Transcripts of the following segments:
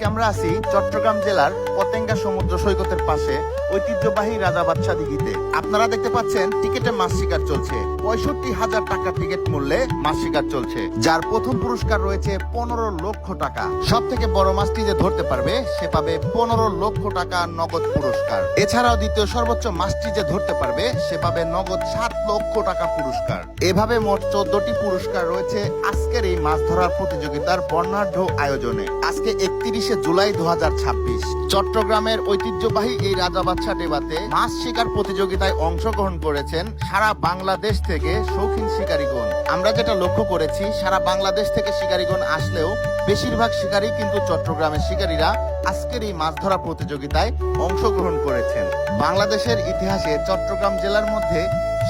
আজকে আমরা আছি চট্টগ্রাম জেলার পতেঙ্গা সমুদ্র সৈকতের পাশে ঐতিহ্যবাহী রাজা বাদশাহ দিঘিতে। আপনারা দেখতে পাচ্ছেন টিকেটে মাছ শিকার চলছে। 65,000 টাকা টিকিট মূল্যে মাছ শিকার চলছে, যার প্রথম পুরস্কার রয়েছে 15 লক্ষ টাকা। সব থেকে বড় মাছটি যে ধরতে পারবে সে পাবে 15 লক্ষ টাকা নগদ পুরস্কার। এছাড়াও দ্বিতীয় সর্বোচ্চ মাছটি যে ধরতে পারবে সে পাবে নগদ 7 লক্ষ টাকা পুরস্কার। এভাবে মোট 14টি পুরস্কার রয়েছে আজকের এই মাছ ধরার প্রতিযোগিতার বর্ণাঢ্য আয়োজনে। আজকে 31শে জুলাই 2026 চট্টগ্রামের ঐতিহ্যবাহী এই রাজা বাদশাহ ডেবাতে মাছ শিকার প্রতিযোগিতায় অংশগ্রহণ করেছেন সারা বাংলাদেশ থেকে শৌখিন শিকারীগণ। আমরা যেটা লক্ষ্য করেছি, সারা বাংলাদেশ থেকে শিকারীগণ আসলেও বেশিরভাগ শিকারী কিন্তু চট্টগ্রামের শিকারীরা আজকের এই মাছ ধরা প্রতিযোগিতায় অংশগ্রহণ করেছেন। বাংলাদেশের ইতিহাসে চট্টগ্রাম জেলার মধ্যে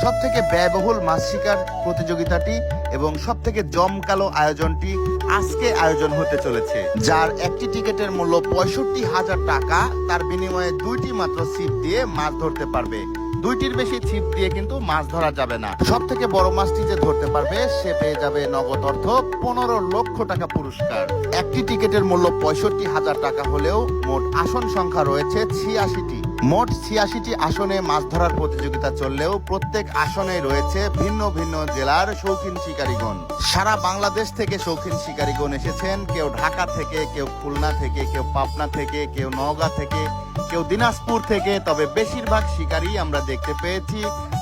সব থেকে ব্যয়বহুল মাছ শিকার প্রতিযোগিতাটি এবং সব থেকে জমকালো আয়োজনটি আজকে আয়োজন হতে চলেছে, যার একটি টিকিটের মূল্য 65,000 টাকা। তার বিনিময়ে 2টি মাত্র ছিপ দিয়ে মাছ ধরতে পারবে। 2টির বেশি ছিপ দিয়ে কিন্তু মাছ ধরা যাবে না। সব থেকে বড় মাছটি যে ধরতে পারবে সে পেয়ে যাবে নগদ অর্থ 15 লক্ষ টাকা পুরস্কার। একটি টিকিটের মূল্য 65,000 টাকা হলেও মোট আসন সংখ্যা রয়েছে 86টি। মোট 86টি আসনে মাছ ধরার প্রতিযোগিতা চললেও প্রত্যেক আসনে রয়েছে ভিন্ন ভিন্ন জেলার শৌখিন শিকারীগণ। সারা বাংলাদেশ থেকে শৌখিন শিকারীগণ এসেছেন, কেউ ঢাকা থেকে, কেউ খুলনা থেকে, কেউ পাবনা থেকে, কেউ নওগাঁ থেকে, কেউ দিনাজপুর থেকে। তবে বেশিরভাগ শিকারী আমরা দেখতে পেয়েছি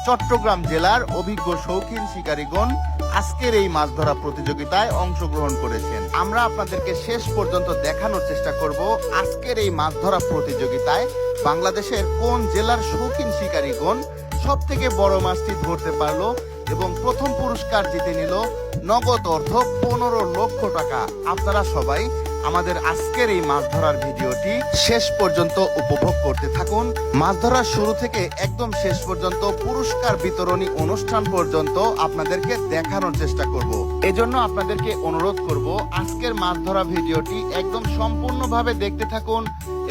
চট্টগ্রাম জেলার অভিজ্ঞ শৌখিন শিকারীগণ আজকের এই মাছ ধরা প্রতিযোগিতায় অংশগ্রহণ করেছেন। আমরা আপনাদেরকে শেষ পর্যন্ত দেখানোর চেষ্টা করব আজকের এই মাছ ধরা প্রতিযোগিতায় বাংলাদেশের কোন জেলার শৌখিন শিকারীগণ সব থেকে বড় মাছটি ধরতে পারলো এবং প্রথম পুরস্কার জিতে নিল নগদ অর্থ 15 লক্ষ টাকা। আপনারা সবাই আমাদের আজকের এই মাছ ধরার ভিডিওটি শেষ পর্যন্ত উপভোগ করতে থাকুন। মাছ ধরার শুরু থেকে একদম শেষ পর্যন্ত পুরস্কার বিতরণী অনুষ্ঠান পর্যন্ত আপনাদেরকে দেখানোর চেষ্টা করব। এজন্য আপনাদেরকে অনুরোধ করব আজকের মাছ ধরা ভিডিওটি একদম সম্পূর্ণভাবে দেখতে থাকুন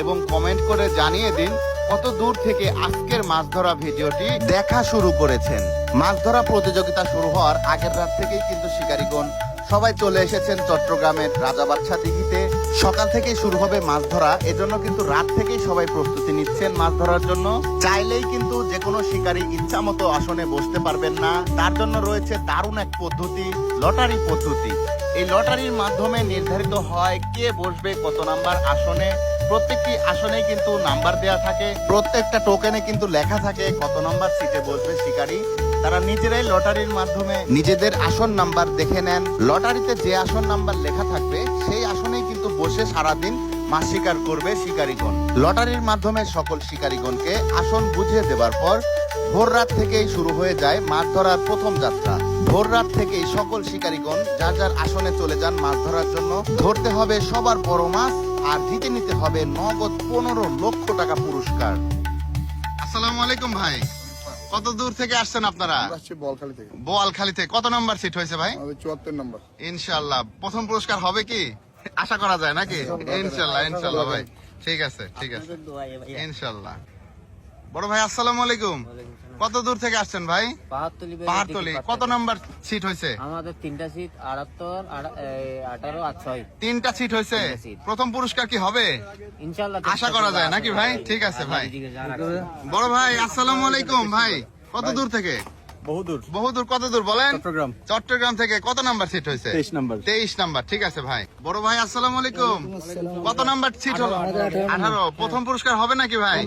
এবং কমেন্ট করে জানিয়ে দিন কত দূর থেকে আজকের মাছ ধরা ভিডিওটি দেখা শুরু করেছেন। মাছ ধরা প্রতিযোগিতা শুরু হওয়ার আগের রাত থেকেই কিন্তু শিকারীগণ সবাই চলে এসেছেন চট্টগ্রামের রাজা বাদশাহ দিঘিতে। সকাল থেকেই শুরু হবে মাছ ধরা, এজন্য কিন্তু রাত থেকেই সবাই প্রস্তুতি নিচ্ছেন মাছ ধরার জন্য। চাইলেই কিন্তু যে কোনো শিকারী ইচ্ছা মতো আসনে বসতে পারবেন না, তার জন্য রয়েছে দারুণ এক পদ্ধতি, লটারি পদ্ধতি। এই লটারির মাধ্যমে নির্ধারিত হয় কে বসবে কত নাম্বার আসনে। প্রত্যেকটি আসনেই কিন্তু নাম্বার দেওয়া থাকে, প্রত্যেকটা টোকেনে কিন্তু লেখা থাকে কত নাম্বার সিটে বসবে শিকারী। তারা নিজেরাই লটারির মাধ্যমে নিজেদের আসন নাম্বার দেখে নেন। লটারিতে যে আসন নাম্বার লেখা থাকবে সেই আসনেই কিন্তু বসে সারাদিন মাছ শিকার করবে শিকারীগণ। লটারির মাধ্যমে সকল শিকারীগণকে আসন বুঝিয়ে দেওয়ার পর ভোর রাত থেকেই শুরু হয়ে যায় মাছ ধরার প্রথম যাত্রা। ভোর রাত থেকেই সকল শিকারীগণ যার যার আসনে চলে যান মাছ ধরার জন্য। ধরতে হবে সবার বড় মাছ আর জিতে নিতে হবে নগদ 15 লক্ষ টাকা পুরস্কার। আসসালামু আলাইকুম ভাই, কত দূর থেকে আসছেন আপনারা? বোয়ালখালী থেকে। বোয়ালখালী থেকে। কত নাম্বার সিট হয়েছে ভাই? 74 নম্বর। ইনশাআল্লাহ প্রথম পুরস্কার হবে কি আশা করা যায় নাকি? ইনশাআল্লাহ ইনশাআল্লাহ ভাই, ঠিক আছে ঠিক আছে ইনশাআল্লাহ। বড় ভাই আসসালামু আলাইকুম, কত দূর থেকে আসছেন ভাই? পাহাড়তলি। কত নাম্বার সিট হয়েছে? আমাদের 3টা সিট, 78, 18 আর 6। 3টা সিট হয়েছে। প্রথম পুরস্কার কি হবে ইনশাআল্লাহ আশা করা যায় নাকি ভাই? ঠিক আছে ভাই। বড় ভাই আসসালামু আলাইকুম ভাই, কত দূর থেকে? বহুদূর। বহুদূর। কত দূর বলেন? চট্টগ্রাম। চট্টগ্রাম থেকে। কত নাম্বার সিট হয়েছে? 23 নম্বর। 23 নাম্বার, ঠিক আছে ভাই। বড় ভাই আসসালামু আলাইকুম, কত নাম্বার সিট হলো? 18। প্রথম পুরস্কার হবে নাকি ভাই?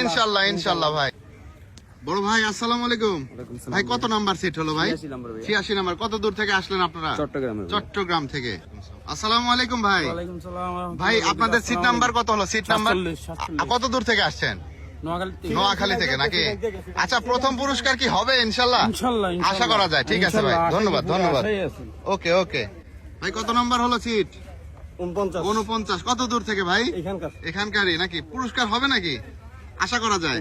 ইনশাআল্লাহ ইনশাআল্লাহ ভাই। বড় ভাই আসসালামু আলাইকুম ভাই, কত নাম্বার সিট হলো ভাই? 86 নাম্বার। কত দূর থেকে আসলেন আপনারা? চট্টগ্রাম থেকে। আসসালামু আলাইকুম ভাই। ভাই আপনাদের সিট নাম্বার কত হলো? সিট নাম্বার কত দূর থেকে আসছেন? নোয়াখালী থেকে নাকি? আচ্ছা প্রথম পুরস্কার কি হবে ইনশাআল্লাহ? আশা করা যায়, ঠিক আছে ভাই, ধন্যবাদ ধন্যবাদ। ওকে ওকে ভাই, কত নাম্বার হলো সিট? 49। কত দূর থেকে ভাই? এখানকারই নাকি? পুরস্কার হবে নাকি আশা করা যায়?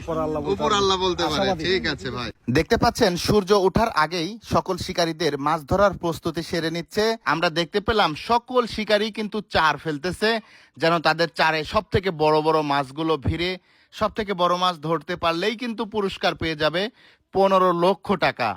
উপর আল্লাহ বলতে পারে, ঠিক আছে ভাই। দেখতে পাচ্ছেন সূর্য ওঠার আগেই সকল শিকারীদের মাছ ধরার প্রস্তুতি সেরে নিচ্ছে। আমরা দেখতে পেলাম সকল শিকারী কিন্তু চার ফেলতেছে, যেন তাদের চারে সব থেকে বড় বড় মাছগুলো ভিড়ে সব থেকে বড় মাছ ধরতে পারলেই কিন্তু পুরস্কার পেয়ে যাবে 15 লক্ষ টাকা।